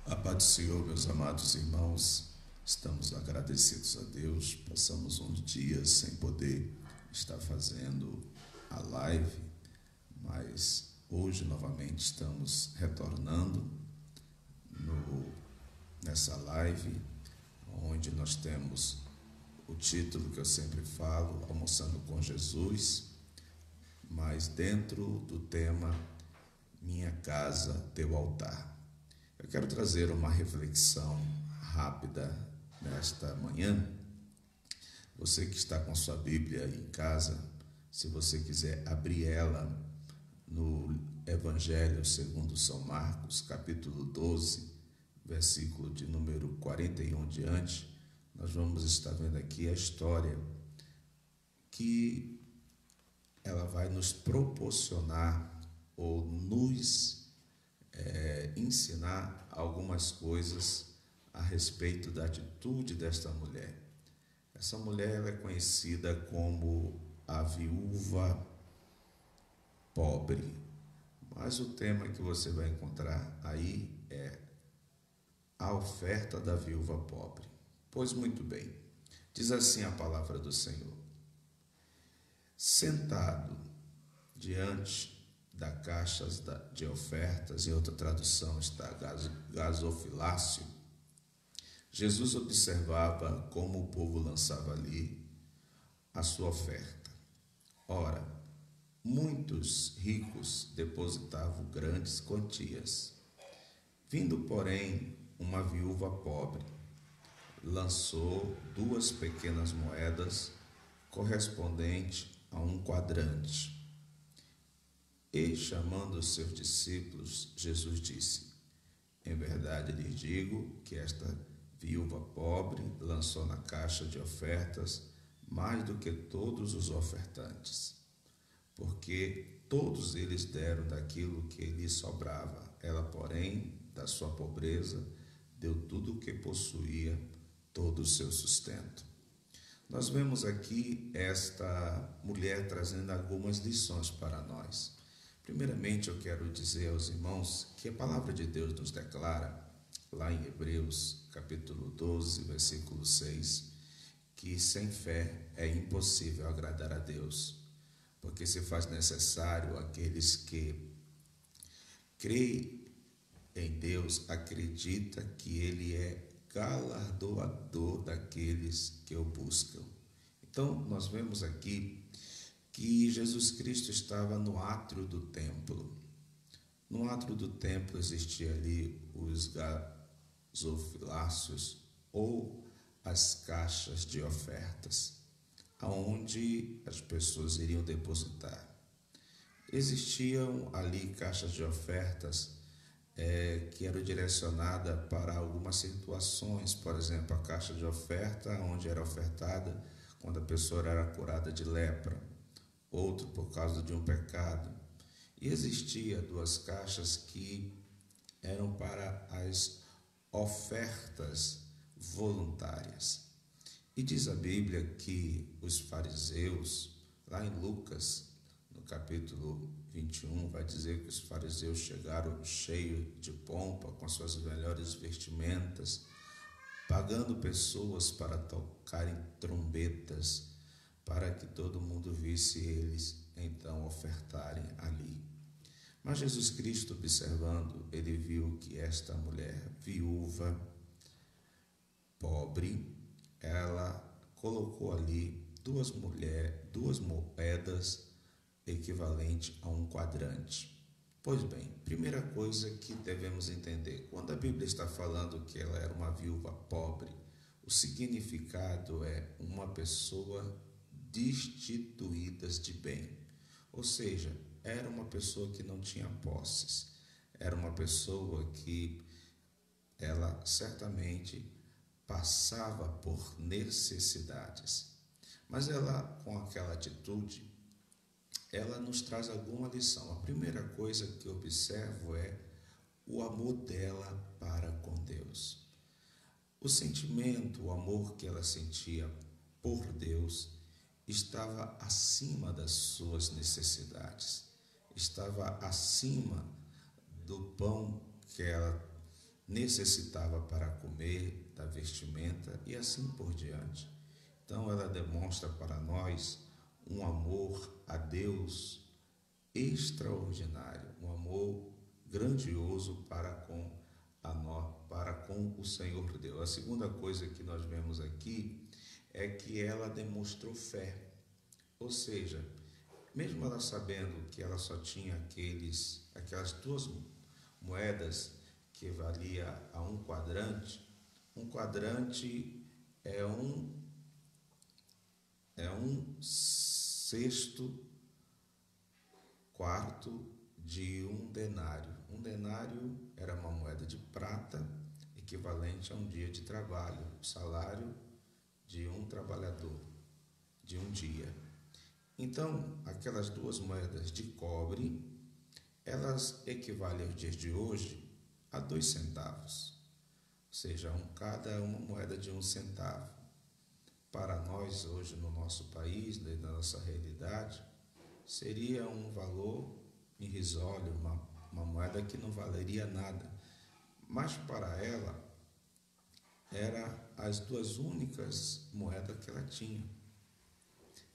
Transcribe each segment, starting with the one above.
A paz do Senhor, meus amados irmãos, estamos agradecidos a Deus. Passamos uns dias sem poder estar fazendo a live, mas hoje novamente estamos retornando nessa live, onde nós temos o título que eu sempre falo, Almoçando com Jesus, mas dentro do tema Minha Casa, Teu Altar. Eu quero trazer uma reflexão rápida nesta manhã. Você que está com sua Bíblia aí em casa, se você quiser abrir ela no Evangelho segundo São Marcos, capítulo 12, versículo de número 41 diante, nós vamos estar vendo aqui a história que ela vai nos proporcionar ou nos ensinar algumas coisas a respeito da atitude desta mulher. Essa mulher ela é conhecida como a viúva pobre, mas o tema que você vai encontrar aí é a oferta da viúva pobre. Pois muito bem, diz assim a palavra do Senhor: sentado diante da caixa de ofertas, em outra tradução está gasofilácio, Jesus observava como o povo lançava ali a sua oferta. Ora, muitos ricos depositavam grandes quantias. Vindo, porém, uma viúva pobre, lançou 2 pequenas moedas correspondentes a um quadrante. E, chamando os seus discípulos, Jesus disse: em verdade lhes digo que esta viúva pobre lançou na caixa de ofertas mais do que todos os ofertantes, porque todos eles deram daquilo que lhes sobrava. Ela, porém, da sua pobreza, deu tudo o que possuía, todo o seu sustento. Nós vemos aqui esta mulher trazendo algumas lições para nós. Primeiramente, eu quero dizer aos irmãos que a palavra de Deus nos declara, lá em Hebreus, capítulo 12, versículo 6, que sem fé é impossível agradar a Deus, porque se faz necessário aqueles que creem em Deus, acredita que Ele é galardoador daqueles que o buscam. Então, nós vemos aqui que Jesus Cristo estava no átrio do templo. No átrio do templo existia ali os gasofilácios ou as caixas de ofertas, aonde as pessoas iriam depositar. Existiam ali caixas de ofertas que eram direcionadas para algumas situações, por exemplo, a caixa de oferta onde era ofertada quando a pessoa era curada de lepra, outro por causa de um pecado. E existia 2 caixas que eram para as ofertas voluntárias. E diz a Bíblia que os fariseus, lá em Lucas, no capítulo 21, vai dizer que os fariseus chegaram cheios de pompa, com suas melhores vestimentas, pagando pessoas para tocarem trombetas, para que todo mundo visse eles então ofertarem ali. Mas Jesus Cristo, observando, ele viu que esta mulher viúva, pobre, ela colocou ali 2 moedas equivalente a um quadrante. Pois bem, primeira coisa que devemos entender, quando a Bíblia está falando que ela era uma viúva pobre, o significado é uma pessoa destituída de bem, ou seja, era uma pessoa que não tinha posses, era uma pessoa que ela certamente passava por necessidades, mas ela, com aquela atitude, ela nos traz alguma lição. A primeira coisa que eu observo é o amor dela para com Deus. O sentimento, o amor que ela sentia por Deus estava acima das suas necessidades, estava acima do pão que ela necessitava para comer, da vestimenta e assim por diante. Então ela demonstra para nós um amor a Deus extraordinário, um amor grandioso para com o Senhor Deus. A segunda coisa que nós vemos aqui é que ela demonstrou fé, ou seja, mesmo ela sabendo que ela só tinha aquelas duas moedas que valia a um quadrante é um sexto quarto de um denário. Um denário era uma moeda de prata equivalente a um dia de trabalho, o salário de um trabalhador de um dia. Então, aquelas duas moedas de cobre, elas equivalem aos dias de hoje a 2 centavos, ou seja, cada uma moeda de 1 centavo. Para nós hoje no nosso país, na nossa realidade, seria um valor irrisório, uma moeda que não valeria nada. Mas para ela, eram as duas únicas moedas que ela tinha.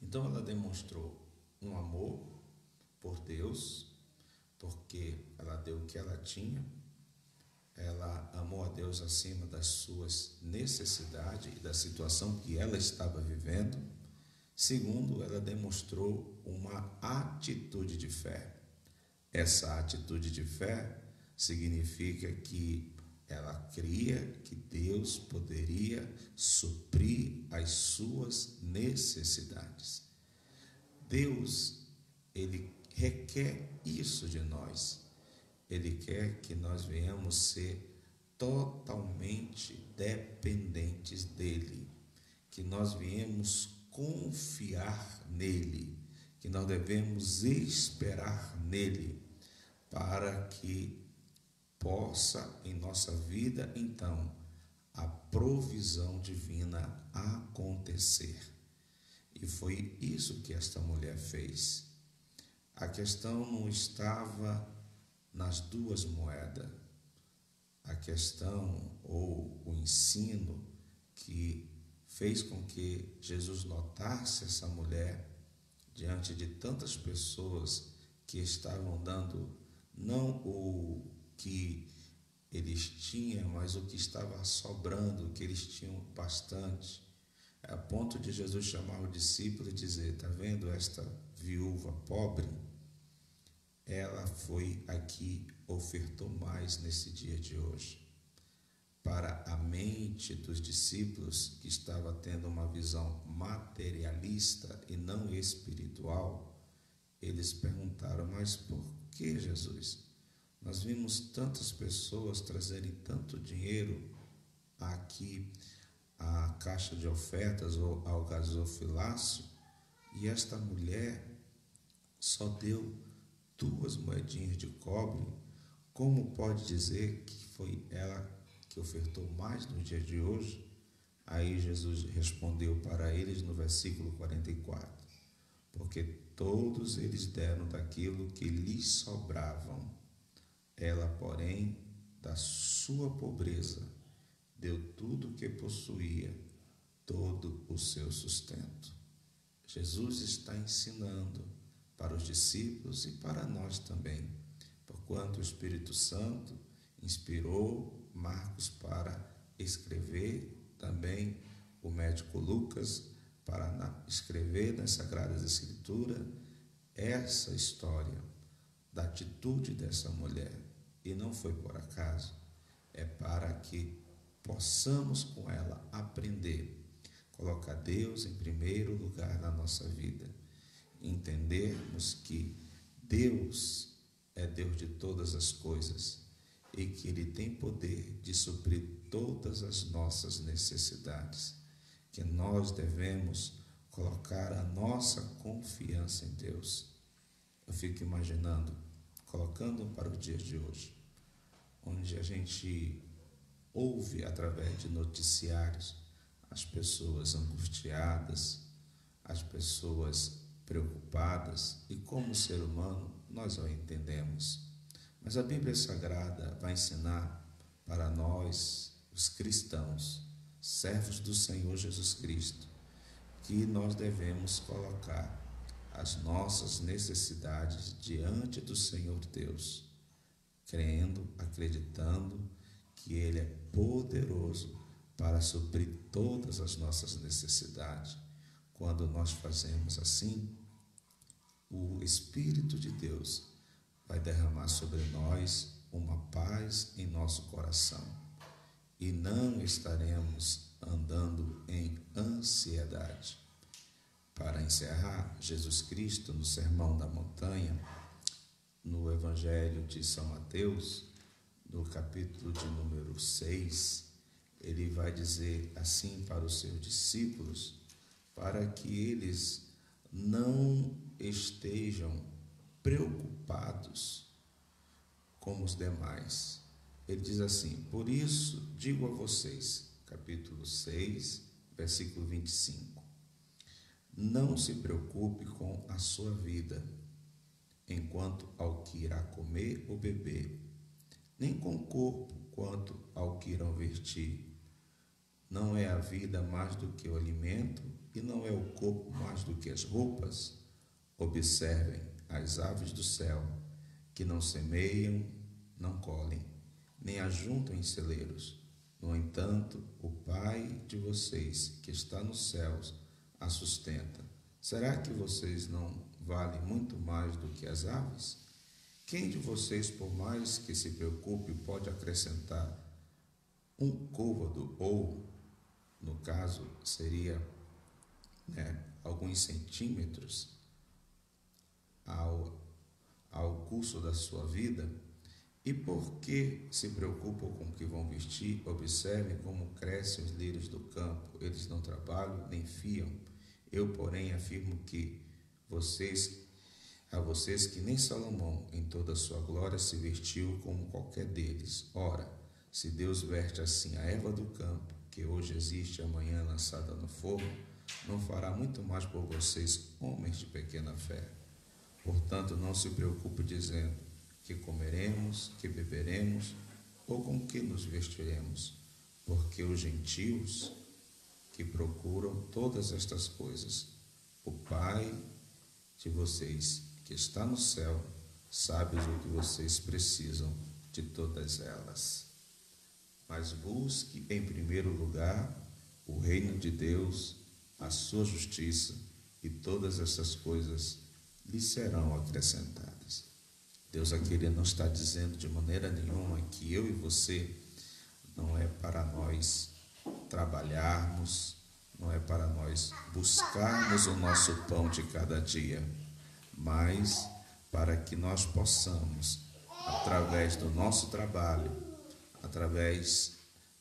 Então ela demonstrou um amor por Deus, porque ela deu o que ela tinha, ela amou a Deus acima das suas necessidades e da situação que ela estava vivendo. Segundo, ela demonstrou uma atitude de fé. Essa atitude de fé significa que ela cria que Deus poderia suprir as suas necessidades. Deus, Ele requer isso de nós. Ele quer que nós venhamos ser totalmente dependentes dEle, que nós venhamos confiar nele, que nós devemos esperar nele, para que possa em nossa vida, então, a provisão divina acontecer. E foi isso que esta mulher fez. A questão não estava nas duas moedas. A questão ou o ensino que fez com que Jesus notasse essa mulher diante de tantas pessoas que estavam dando não o que eles tinham, mas o que estava sobrando, que eles tinham bastante, a ponto de Jesus chamar o discípulo e dizer: está vendo esta viúva pobre? Ela foi aqui, ofertou mais nesse dia de hoje. Para a mente dos discípulos, que estava tendo uma visão materialista e não espiritual, eles perguntaram: mas por que, Jesus? Nós vimos tantas pessoas trazerem tanto dinheiro aqui à caixa de ofertas ou ao gasofilácio, e esta mulher só deu 2 moedinhas de cobre. Como pode dizer que foi ela que ofertou mais no dia de hoje? Aí Jesus respondeu para eles no versículo 44: porque todos eles deram daquilo que lhes sobravam. Ela, porém, da sua pobreza, deu tudo o que possuía, todo o seu sustento. Jesus está ensinando para os discípulos e para nós também, porquanto o Espírito Santo inspirou Marcos para escrever, também o médico Lucas para escrever nas Sagradas Escrituras essa história da atitude dessa mulher. E não foi por acaso, é para que possamos com ela aprender, colocar Deus em primeiro lugar na nossa vida, entendermos que Deus é Deus de todas as coisas e que Ele tem poder de suprir todas as nossas necessidades, que nós devemos colocar a nossa confiança em Deus. Eu fico imaginando, colocando para os dias de hoje, onde a gente ouve através de noticiários as pessoas angustiadas, as pessoas preocupadas, e como ser humano nós o entendemos. Mas a Bíblia Sagrada vai ensinar para nós, os cristãos, servos do Senhor Jesus Cristo, que nós devemos colocar as nossas necessidades diante do Senhor Deus, crendo, acreditando que Ele é poderoso para suprir todas as nossas necessidades. Quando nós fazemos assim, o Espírito de Deus vai derramar sobre nós uma paz em nosso coração e não estaremos andando em ansiedade. Para encerrar, Jesus Cristo, no Sermão da Montanha, no Evangelho de São Mateus, no capítulo de número 6, ele vai dizer assim para os seus discípulos, para que eles não estejam preocupados como os demais. Ele diz assim: por isso digo a vocês, capítulo 6, versículo 25, não se preocupe com a sua vida, enquanto ao que irá comer ou beber, nem com o corpo quanto ao que irão vestir. Não é a vida mais do que o alimento, e não é o corpo mais do que as roupas? Observem as aves do céu, que não semeiam, não colhem, nem ajuntam em celeiros. No entanto, o Pai de vocês, que está nos céus, a sustenta. Será que vocês não valem muito mais do que as aves? Quem de vocês, por mais que se preocupe, pode acrescentar um côvado, ou, no caso, seria alguns centímetros ao curso da sua vida? E por que se preocupam com o que vão vestir? Observem como crescem os lírios do campo, eles não trabalham nem fiam. Eu, porém, afirmo a vocês que nem Salomão, em toda a sua glória, se vestiu como qualquer deles. Ora, se Deus veste assim a erva do campo, que hoje existe e amanhã é lançada no fogo, não fará muito mais por vocês, homens de pequena fé. Portanto, não se preocupe dizendo que comeremos, que beberemos, ou com que nos vestiremos, porque os gentios que procuram todas estas coisas, o Pai de vocês, que está no céu, sabe o que vocês precisam de todas elas. Mas busque em primeiro lugar o reino de Deus, a sua justiça, e todas essas coisas lhe serão acrescentadas. Deus aqui ele não está dizendo de maneira nenhuma que eu e você não é para nós trabalharmos, não é para nós buscarmos o nosso pão de cada dia, mas para que nós possamos, através do nosso trabalho, através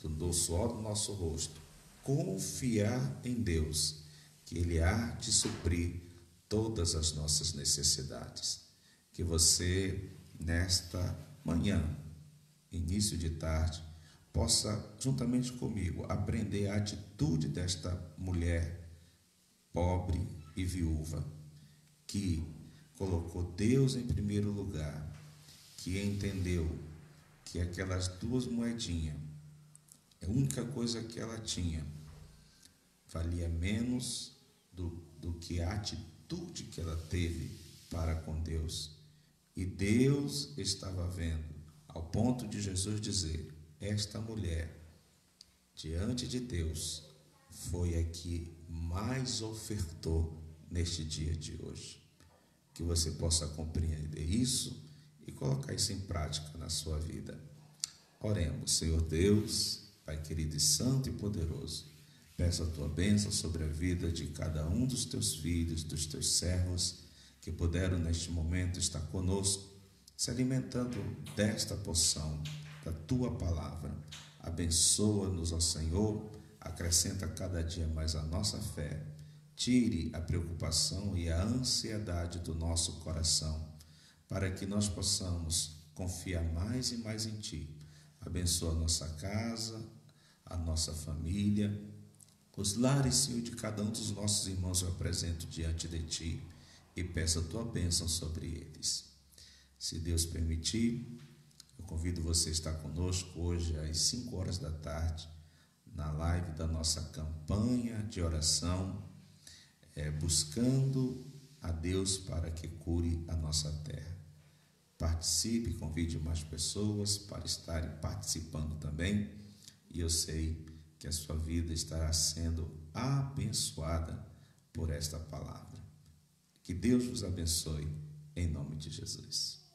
do suor do nosso rosto, confiar em Deus, que Ele há de suprir todas as nossas necessidades. Que você, nesta manhã, início de tarde, possa, juntamente comigo, aprender a atitude desta mulher pobre e viúva, que colocou Deus em primeiro lugar, que entendeu que aquelas 2 moedinhas, a única coisa que ela tinha, valia menos do que a atitude que ela teve para com Deus. E Deus estava vendo, ao ponto de Jesus dizer: esta mulher, diante de Deus, foi a que mais ofertou neste dia de hoje. Que você possa compreender isso e colocar isso em prática na sua vida. Oremos. Senhor Deus, Pai querido e santo e poderoso, peço a tua bênção sobre a vida de cada um dos teus filhos, dos teus servos, que puderam neste momento estar conosco, se alimentando desta porção da tua palavra. Abençoa-nos, ó Senhor, acrescenta cada dia mais a nossa fé, tire a preocupação e a ansiedade do nosso coração, para que nós possamos confiar mais e mais em Ti. Abençoa a nossa casa, a nossa família, os lares, Senhor, de cada um dos nossos irmãos eu apresento diante de Ti e peço a Tua bênção sobre eles. Se Deus permitir, Eu convido você a estar conosco hoje às 5 horas da tarde, na live da nossa campanha de oração, buscando a Deus para que cure a nossa terra. Participe, convide mais pessoas para estarem participando também, e eu sei que a sua vida estará sendo abençoada por esta palavra. Que Deus vos abençoe, em nome de Jesus.